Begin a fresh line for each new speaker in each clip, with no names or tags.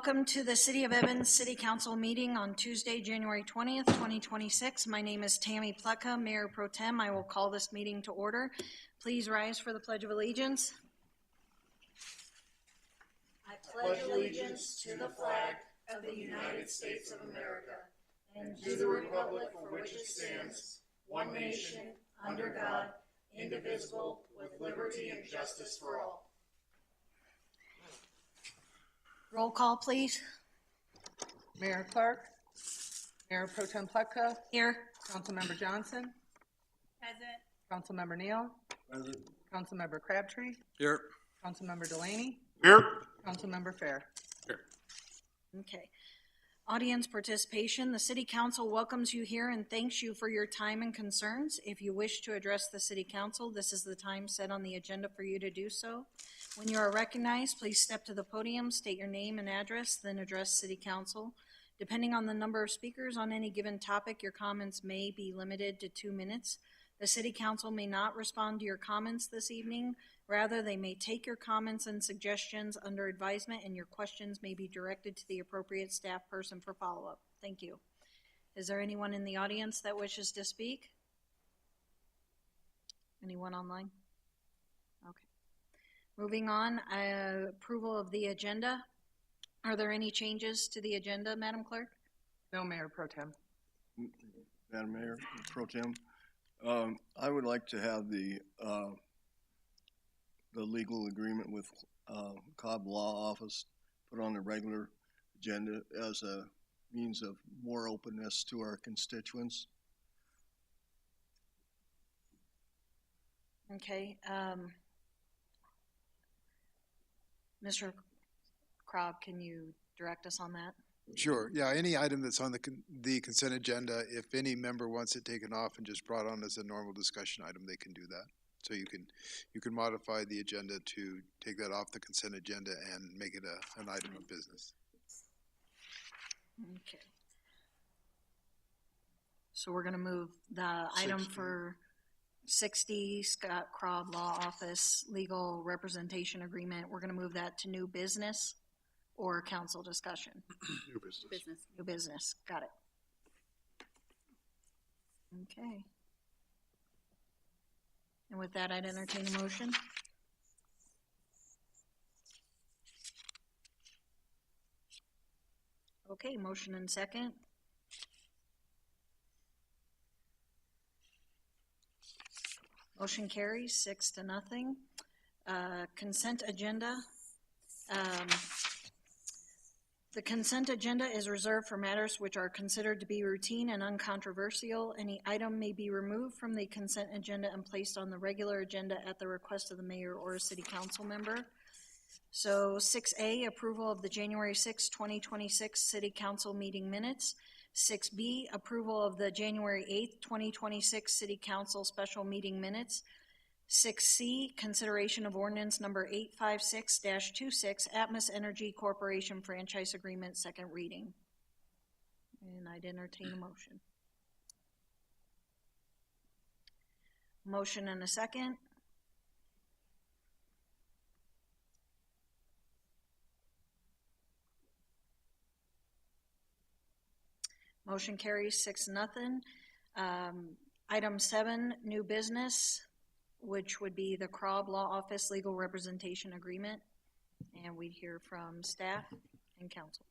Welcome to the City of Evans City Council meeting on Tuesday, January 20th, 2026. My name is Tammy Pleka, Mayor Pro Tem. I will call this meeting to order. Please rise for the Pledge of Allegiance. I pledge allegiance to the flag of the United States of America and to the republic for which it stands, one nation, under God, indivisible, with liberty and justice for all. Roll call, please.
Mayor Clark, Mayor Pro Tem Pletka.
Here.
Councilmember Johnson.
Present.
Councilmember Neal.
Present.
Councilmember Crabtree.
Here.
Councilmember Delaney.
Here.
Councilmember Fair.
Here.
Okay. Audience participation. The City Council welcomes you here and thanks you for your time and concerns. If you wish to address the City Council, this is the time set on the agenda for you to do so. When you are recognized, please step to the podium, state your name and address, then address City Council. Depending on the number of speakers on any given topic, your comments may be limited to 2 minutes. The City Council may not respond to your comments this evening. Rather, they may take your comments and suggestions under advisement, and your questions may be directed to the appropriate staff person for follow-up. Thank you. Is there anyone in the audience that wishes to speak? Anyone online? Okay. Moving on, approval of the agenda. Are there any changes to the agenda, Madam Clerk?
No, Mayor Pro Tem.
Madam Mayor Pro Tem, I would like to have the legal agreement with Cobb Law Office put on the regular agenda as a means of more openness to our constituents.
Okay. Mr. Krog, can you direct us on that?
Sure. Yeah, any item that's on the consent agenda, if any member wants it taken off and just brought on as a normal discussion item, they can do that. So you can modify the agenda to take that off the consent agenda and make it an item of business.
Okay. So we're going to move the item for 60, Scott Krog Law Office Legal Representation Agreement. We're going to move that to new business or council discussion.
New business.
New business. Got it. Okay. And with that, I'd entertain a motion. Okay, motion and second. Motion carries 6-0. Consent agenda. The consent agenda is reserved for matters which are considered to be routine and uncontroversial. Any item may be removed from the consent agenda and placed on the regular agenda at the request of the mayor or a city council member. So 6A, approval of the January 6, 2026 city council meeting minutes. 6B, approval of the January 8, 2026 city council special meeting minutes. 6C, consideration of ordinance number 856-26, Atmos Energy Corporation franchise agreement, second reading. And I'd entertain a motion. Motion and a second. Motion carries 6-0. Item 7, new business, which would be the Krog Law Office Legal Representation Agreement. And we'd hear from staff and council.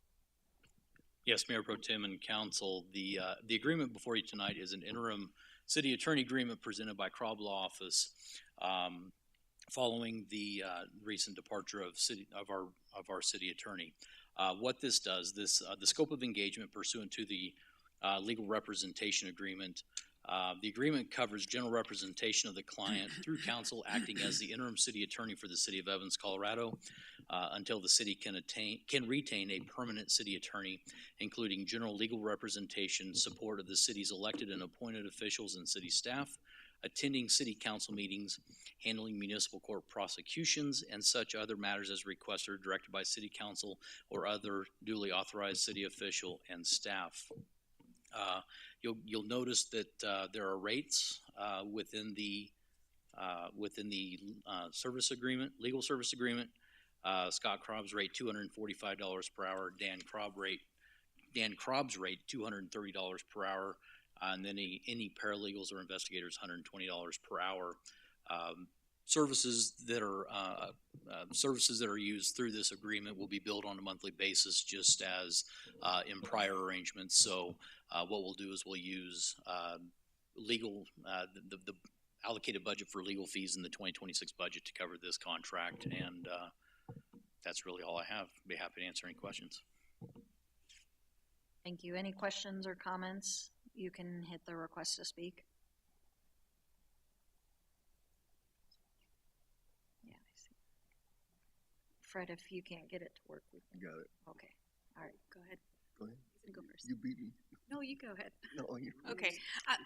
Yes, Mayor Pro Tem and Council, the agreement before you tonight is an interim city attorney agreement presented by Krog Law Office following the recent departure of our city attorney. What this does, the scope of engagement pursuant to the legal representation agreement. The agreement covers general representation of the client through counsel acting as the interim city attorney for the city of Evans, Colorado, until the city can retain a permanent city attorney, including general legal representation, support of the city's elected and appointed officials and city staff, attending city council meetings, handling municipal court prosecutions, and such other matters as requested or directed by city council or other duly authorized city official and staff. You'll notice that there are rates within the service agreement, legal service agreement. Scott Cobb's rate $245 per hour. Dan Cobb's rate $230 per hour, and then any paralegals or investigators $120 per hour. Services that are used through this agreement will be billed on a monthly basis, just as in prior arrangements. So what we'll do is we'll use the allocated budget for legal fees in the 2026 budget to cover this contract, and that's really all I have. Be happy to answer any questions.
Thank you. Any questions or comments? You can hit the request to speak. Yeah, I see. Fred, if you can't get it to work, we can.
Got it.
Okay. All right. Go ahead.
Go ahead.
Go first.
You beat me.
No, you go ahead.
No, you.
Okay.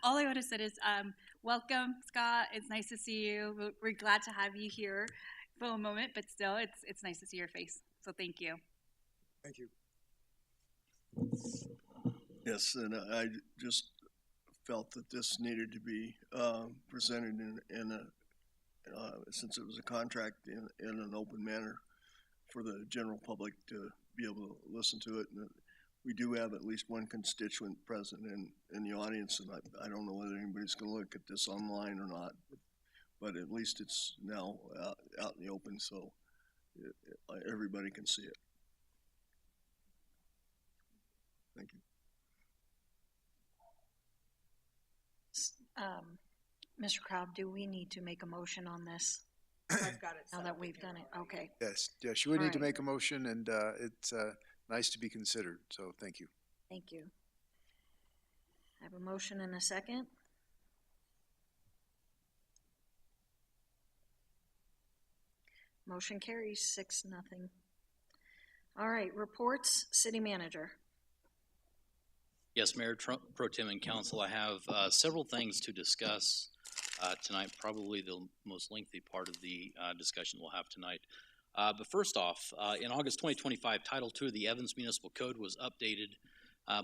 All I would have said is, welcome, Scott. It's nice to see you. We're glad to have you here for a moment, but still, it's nice to see your face. So thank you.
Thank you.
Yes, and I just felt that this needed to be presented in a since it was a contract in an open manner for the general public to be able to listen to it. And we do have at least one constituent present in the audience, and I don't know whether anybody's going to look at this online or not, but at least it's now out in the open, so everybody can see it. Thank you.
Mr. Cobb, do we need to make a motion on this
I've got it.
now
set
that
up
we've
again
done it?
already.
Okay.
Yes, you would need to
Alright.
make a motion, and it's nice to be considered, so thank you.
Thank you. I have a motion and a second. Motion carries 6-0. All right, reports, city manager.
Yes, Mayor Pro Tem and Council, I have several things to discuss tonight, probably the most lengthy part of the discussion we'll have tonight. But first off, in August 2025, Title II of the Evans Municipal Code was updated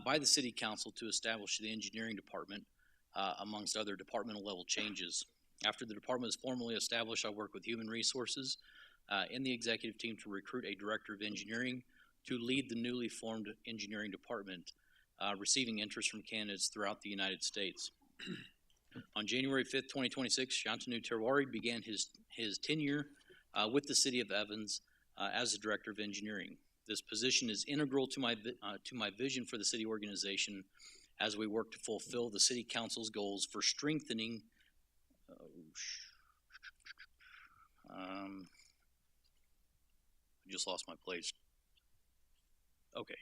by the City Council to establish the Engineering Department, amongst other departmental level changes. After the department is formally established, I work with Human Resources and the executive team to recruit a Director of Engineering to lead the newly formed Engineering Department, receiving interest from candidates throughout the United States. On January 5th, 2026, Shantanu Terwari began his tenure with the City of Evans as the Director of Engineering. This position is integral to my vision for the city organization as we work to fulfill the City Council's goals for strengthening I just lost my place. Okay.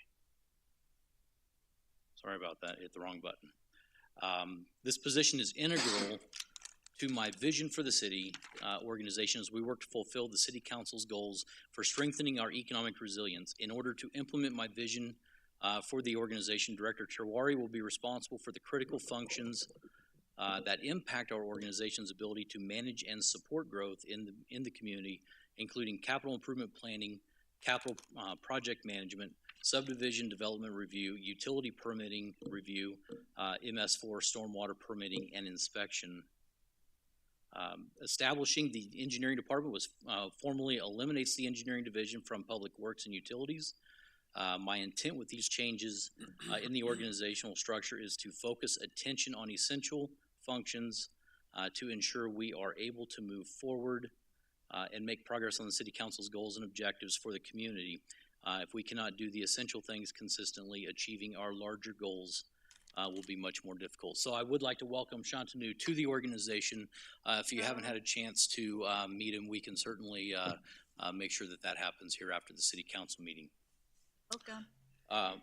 Sorry about that. Hit the wrong button. This position is integral to my vision for the city organization as we work to fulfill the City Council's goals for strengthening our economic resilience. In order to implement my vision for the organization, Director Terwari will be responsible for the critical functions that impact our organization's ability to manage and support growth in the community, including capital improvement planning, capital project management, subdivision development review, utility permitting review, MS4 stormwater permitting and inspection. Establishing the engineering department was formally eliminates the engineering division from public works and utilities. My intent with these changes in the organizational structure is to focus attention on essential functions to ensure we are able to move forward and make progress on the City Council's goals and objectives for the community. If we cannot do the essential things consistently, achieving our larger goals will be much more difficult. So I would like to welcome Shantanu to the organization. If you haven't had a chance to meet him, we can certainly make sure that happens here after the City Council meeting.
Welcome.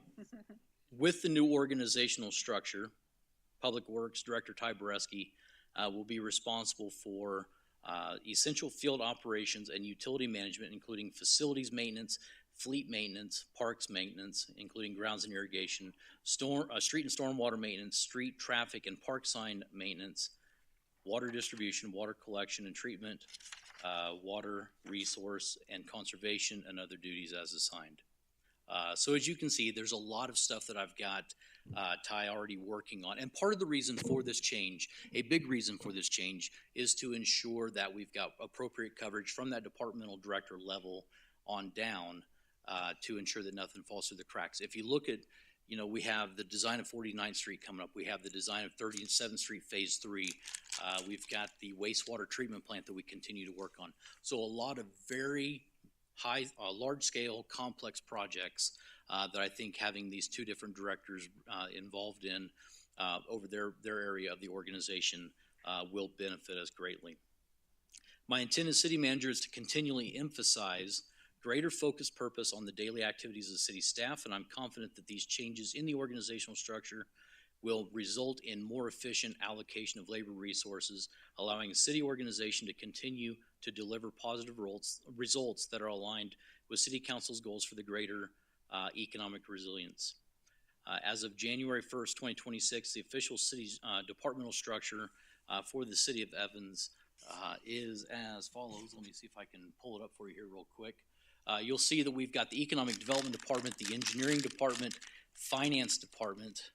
With the new organizational structure, Public Works Director Ty Boreski will be responsible for essential field operations and utility management, including facilities maintenance, fleet maintenance, parks maintenance, including grounds and irrigation, street and stormwater maintenance, street traffic and park sign maintenance, water distribution, water collection and treatment, water resource and conservation, and other duties as assigned. So as you can see, there's a lot of stuff that I've got Ty already working on. And part of the reason for this change, a big reason for this change, is to ensure that we've got appropriate coverage from that departmental director level on down to ensure that nothing falls through the cracks. If you look at, we have the design of 49th Street coming up. We have the design of 37th Street Phase 3. We've got the wastewater treatment plant that we continue to work on. So a lot of very large-scale, complex projects that I think having these two different directors involved in over their area of the organization will benefit us greatly. My intent as city manager is to continually emphasize greater focus purpose on the daily activities of the city staff, and I'm confident that these changes in the organizational structure will result in more efficient allocation of labor resources, allowing a city organization to continue to deliver positive results that are aligned with City Council's goals for the greater economic resilience. As of January 1st, 2026, the official city departmental structure for the city of Evans is as follows. Let me see if I can pull it up for you here real quick. You'll see that we've got the Economic Development Department, the Engineering Department, Finance Department,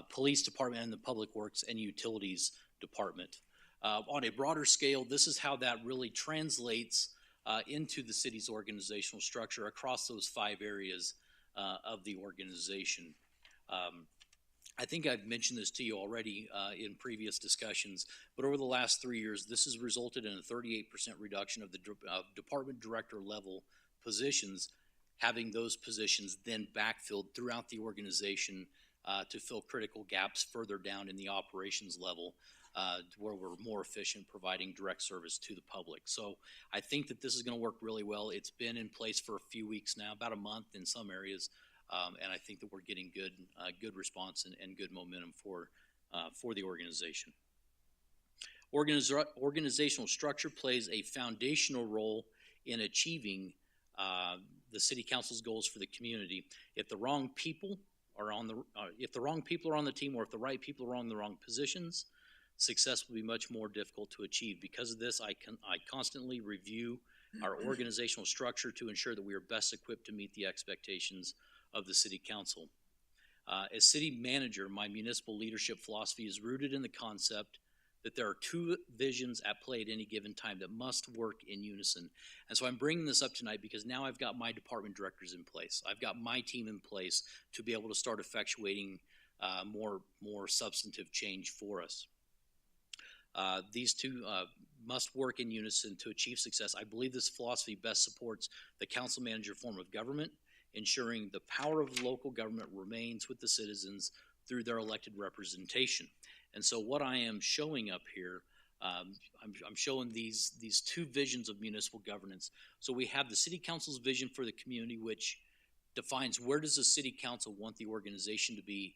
Police Department, and the Public Works and Utilities Department. On a broader scale, this is how that really translates into the city's organizational structure across those 5 areas of the organization. I think I've mentioned this to you already in previous discussions, but over the last 3 years, this has resulted in a 38% reduction of the department director level positions, having those positions then backfilled throughout the organization to fill critical gaps further down in the operations level, where we're more efficient providing direct service to the public. So I think that this is going to work really well. It's been in place for a few weeks now, about a month in some areas, and I think that we're getting good response and good momentum for the organization. Organizational structure plays a foundational role in achieving the city council's goals for the community. If the wrong people are on the team, or if the right people are on the wrong positions, success will be much more difficult to achieve. Because of this, I constantly review our organizational structure to ensure that we are best equipped to meet the expectations of the city council. As city manager, my municipal leadership philosophy is rooted in the concept that there are 2 visions at play at any given time that must work in unison. And so I'm bringing this up tonight because now I've got my department directors in place. I've got my team in place to be able to start effectuating more substantive change for us. These 2 must work in unison to achieve success. I believe this philosophy best supports the council manager form of government, ensuring the power of local government remains with the citizens through their elected representation. And so what I am showing up here, I'm showing these 2 visions of municipal governance. So we have the city council's vision for the community, which defines where does the city council want the organization to be,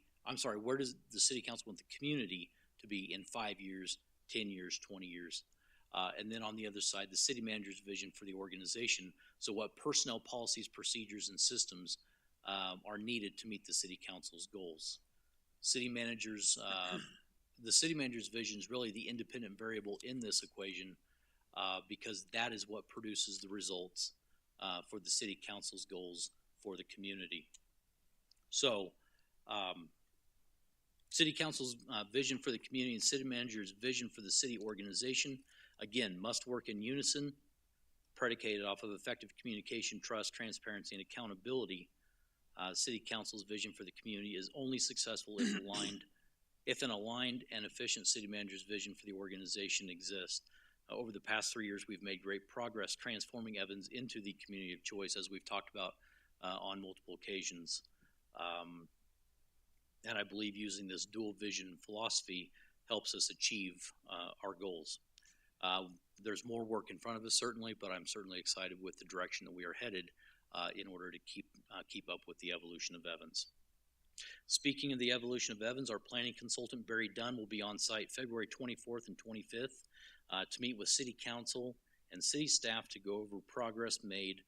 where does the city council want the community to be in 5 years, 10 years, 20 years. And then on the other side, the city manager's vision for the organization. So what personnel policies, procedures, and systems are needed to meet the city council's goals. The city manager's vision is really the independent variable in this equation because that is what produces the results for the city council's goals for the community. So city council's vision for the community and city manager's vision for the city organization, again, must work in unison, predicated off of effective communication, trust, transparency, and accountability. City council's vision for the community is only successful if an aligned and efficient city manager's vision for the organization exists. Over the past 3 years, we've made great progress transforming Evans into the community of choice, as we've talked about on multiple occasions. And I believe using this dual vision philosophy helps us achieve our goals. There's more work in front of us, certainly, but I'm certainly excited with the direction that we are headed in order to keep up with the evolution of Evans. Speaking of the evolution of Evans, our planning consultant, Barry Dunn, will be on site February 24th and 25th to meet with City Council and City staff to go over progress made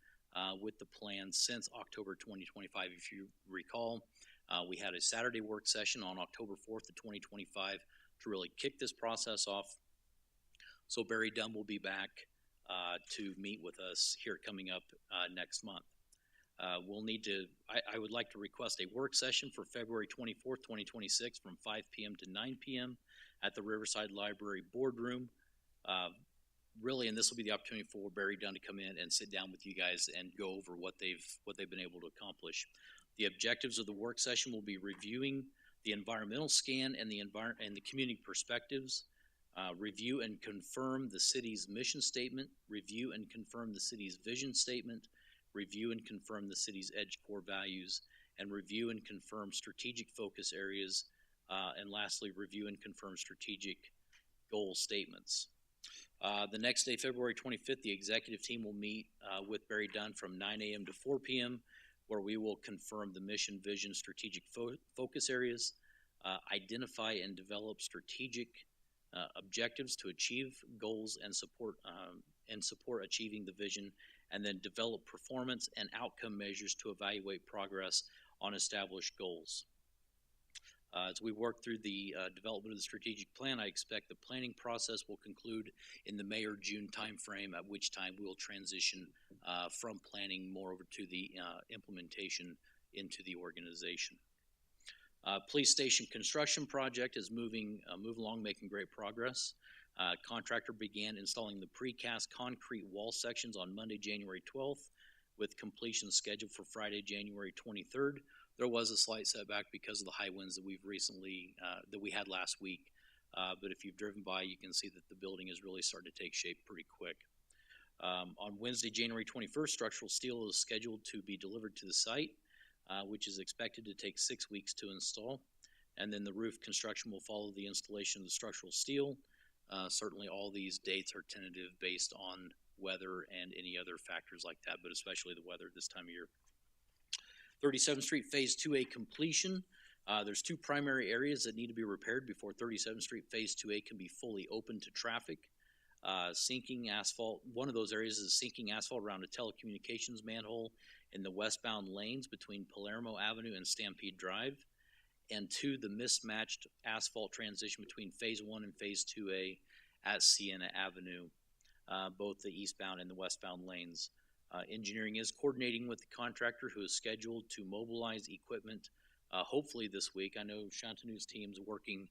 with the plan since October 2025. If you recall, we had a Saturday work session on October 4th of 2025 to really kick this process off. So Barry Dunn will be back to meet with us here coming up next month. I would like to request a work session for February 24th, 2026 from 5 p.m. to 9 p.m. at the Riverside Library Boardroom. really, and this will be the opportunity for Barry Dunn to come in and sit down with you guys and go over what they've been able to accomplish. The objectives of the work session will be reviewing the environmental scan and the community perspectives, review and confirm the city's mission statement, review and confirm the city's vision statement, review and confirm the city's EDGE core values, and review and confirm strategic focus areas, and lastly, review and confirm strategic goal statements. The next day, February 25th, the executive team will meet with Barry Dunn from 9 a.m. to 4 p.m., where we will confirm the mission, vision, strategic focus areas, identify and develop strategic objectives to achieve goals and support achieving the vision, and then develop performance and outcome measures to evaluate progress on established goals. As we work through the development of the strategic plan, I expect the planning process will conclude in the May or June timeframe, at which time we will transition from planning more over to the implementation into the organization. Police station construction project is moving along, making great progress. Contractor began installing the precast concrete wall sections on Monday, January 12th, with completion scheduled for Friday, January 23rd. There was a slight setback because of the high winds that we had last week. But if you've driven by, you can see that the building is really starting to take shape pretty quick. On Wednesday, January 21st, structural steel is scheduled to be delivered to the site, which is expected to take 6 weeks to install. And then the roof construction will follow the installation of the structural steel. Certainly all these dates are tentative based on weather and any other factors like that, but especially the weather this time of year. 37th Street Phase 2A completion. There's two primary areas that need to be repaired before 37th Street Phase 2A can be fully open to traffic. Sinking asphalt. One of those areas is sinking asphalt around a telecommunications manhole in the westbound lanes between Palermo Avenue and Stampede Drive. And two, the mismatched asphalt transition between Phase 1 and Phase 2A at Sienna Avenue, both the eastbound and the westbound lanes. Engineering is coordinating with the contractor, who is scheduled to mobilize equipment hopefully this week. I know Shantanu's team's working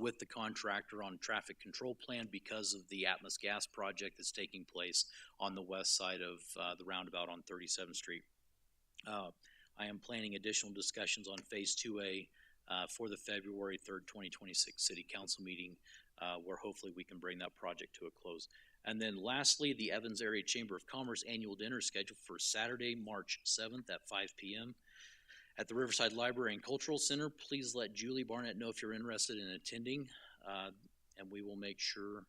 with the contractor on traffic control plan because of the Atmos gas project that's taking place on the west side of the roundabout on 37th Street. I am planning additional discussions on Phase 2A for the February 3rd, 2026 City Council meeting, where hopefully we can bring that project to a close. And then lastly, the Evans Area Chamber of Commerce annual dinner is scheduled for Saturday, March 7th at 5 p.m. at the Riverside Library and Cultural Center. Please let Julie Barnett know if you're interested in attending, and we will make sure,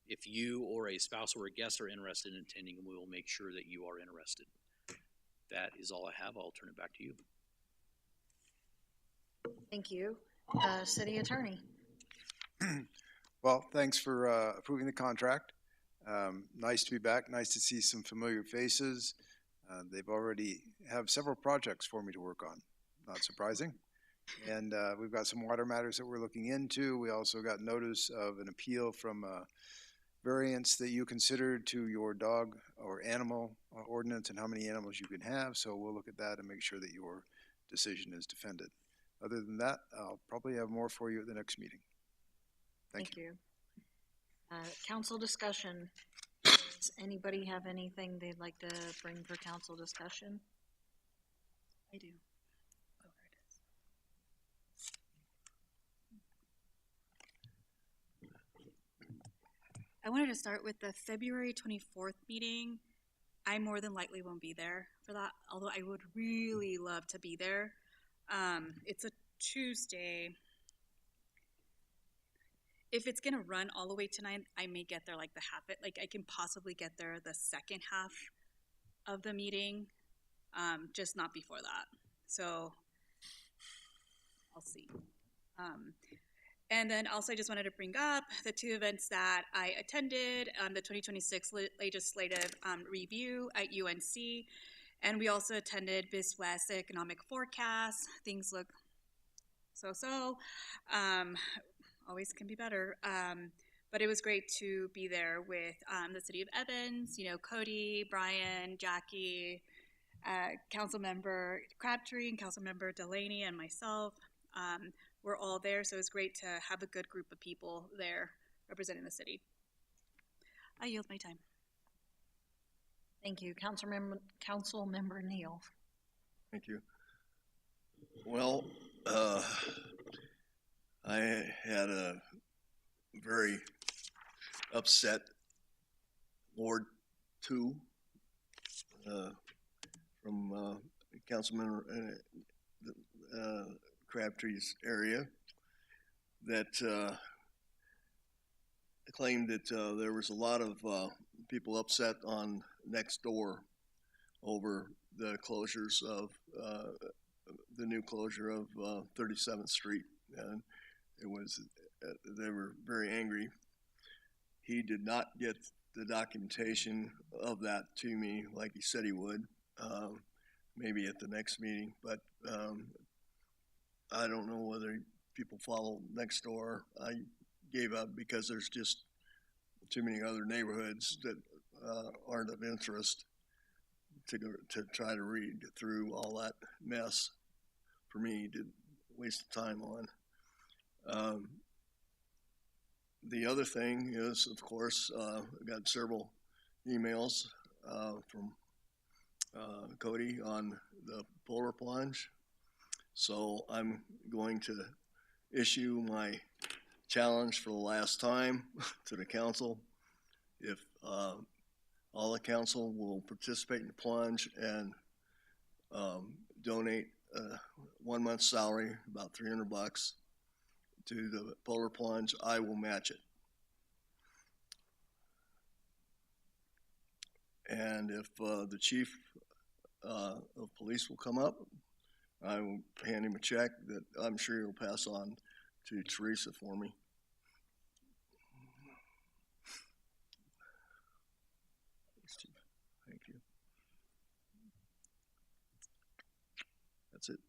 if you or a spouse or a guest are interested in attending, we will make sure that you are interested. That is all I have. I'll turn it back to you.
Thank you. City Attorney.
Well, thanks for approving the contract. Nice to be back. Nice to see some familiar faces. They've already have several projects for me to work on. Not surprising. And we've got some water matters that we're looking into. We also got notice of an appeal from a variance that you considered to your dog or animal ordinance and how many animals you can have. So we'll look at that and make sure that your decision is defended. Other than that, I'll probably have more for you at the next meeting. Thank you.
Council discussion. Does anybody have anything they'd like to bring for council discussion?
I do. Oh, there it is. I wanted to start with the February 24th meeting. I more than likely won't be there for that, although I would really love to be there. It's a Tuesday. If it's going to run all the way tonight, I may get there like the half it. Like I can possibly get there the second half of the meeting, just not before that. So I'll see. And then also I just wanted to bring up the two events that I attended, the 2026 legislative review at UNC. And we also attended BizWest Economic Forecast. Things look so-so. Always can be better. But it was great to be there with the city of Evans, Cody, Brian, Jackie, Councilmember Crabtree, and Councilmember Delaney, and myself. We're all there, so it was great to have a good group of people there representing the city. I yield my time.
Thank you. Councilmember Neal.
Thank you. Well, I had a very upset Ward 2 from Councilman Crabtree's area that claimed that there was a lot of people upset on next door over the closures of the new closure of 37th Street, and it was they were very angry. He did not get the documentation of that to me like he said he would. Maybe at the next meeting, but I don't know whether people follow next door. I gave up because there's just too many other neighborhoods that aren't of interest to try to read through all that mess for me to waste time on. The other thing is, of course, I got several emails from Cody on the polar plunge. So I'm going to issue my challenge for the last time to the council. If all the council will participate in the plunge and donate 1 month's salary, about $300, to the polar plunge, I will match it. And if the chief of police will come up, I will hand him a check that I'm sure he'll pass on to Teresa for me. Thank you. That's it.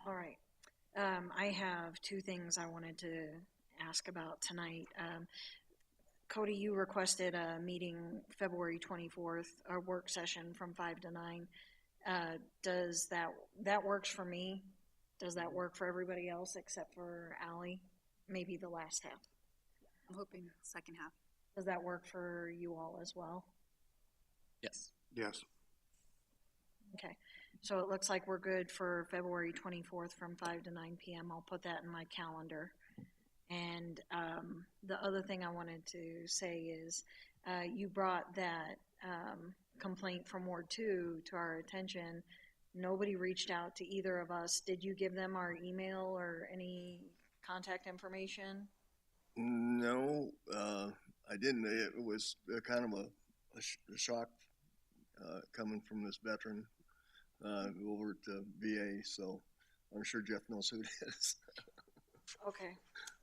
All right. I have two things I wanted to ask about tonight. Cody, you requested a meeting February 24th, a work session from 5 to 9. Does that works for me? Does that work for everybody else except for Allie? Maybe the last half.
I'm hoping second half.
Does that work for you all as well?
Yes.
Yes.
Okay. So it looks like we're good for February 24th from 5 to 9 p.m. I'll put that in my calendar. And the other thing I wanted to say is you brought that complaint from Ward 2 to our attention. Nobody reached out to either of us. Did you give them our email or any contact information?
No, I didn't. It was kind of a shock coming from this veteran over to VA, so I'm sure Jeff knows who it is.
Okay.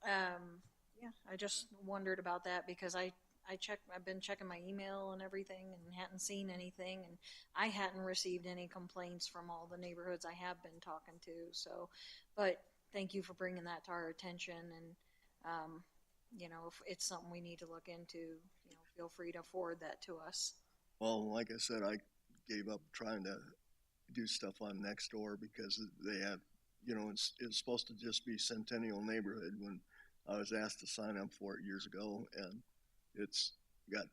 Yeah, I just wondered about that because I've been checking my email and everything and hadn't seen anything, and I hadn't received any complaints from all the neighborhoods I have been talking to. So, but thank you for bringing that to our attention, and if it's something we need to look into, feel free to forward that to us.
Well, like I said, I gave up trying to do stuff on Nextdoor because they had, it's supposed to just be Centennial Neighborhood when I was asked to sign up for it years ago, and it's got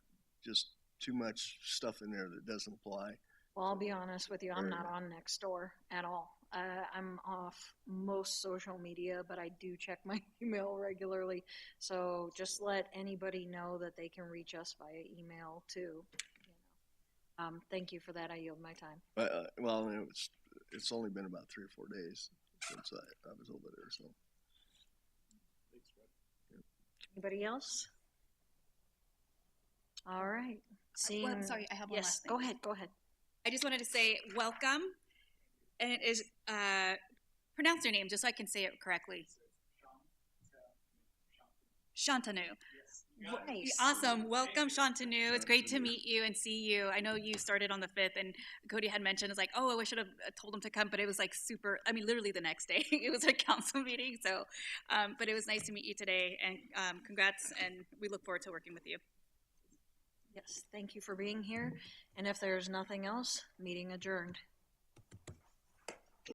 just too much stuff in there that doesn't apply.
Well, I'll be honest with you, I'm not on Nextdoor at all. I'm off most social media, but I do check my email regularly. So just let anybody know that they can reach us via email too. Thank you for that. I yield my time.
Well, it's only been about 3 or 4 days since I was over there. So,
Anybody else? All right. Seeing.
Well, sorry, I have one
yes.
last thing.
Go ahead.
I just wanted to say welcome, and it is pronounce your name just so I can say it correctly. Shantanu.
Nice.
Awesome. Welcome, Shantanu. It's great to meet you and see you. I know you started on the 5th, and Cody had mentioned, it's like, oh, I should have told him to come, but it was like literally the next day. It was a council meeting. So, but it was nice to meet you today, and congrats, and we look forward to working with you.
Yes. Thank you for being here. And if there's nothing else, meeting adjourned.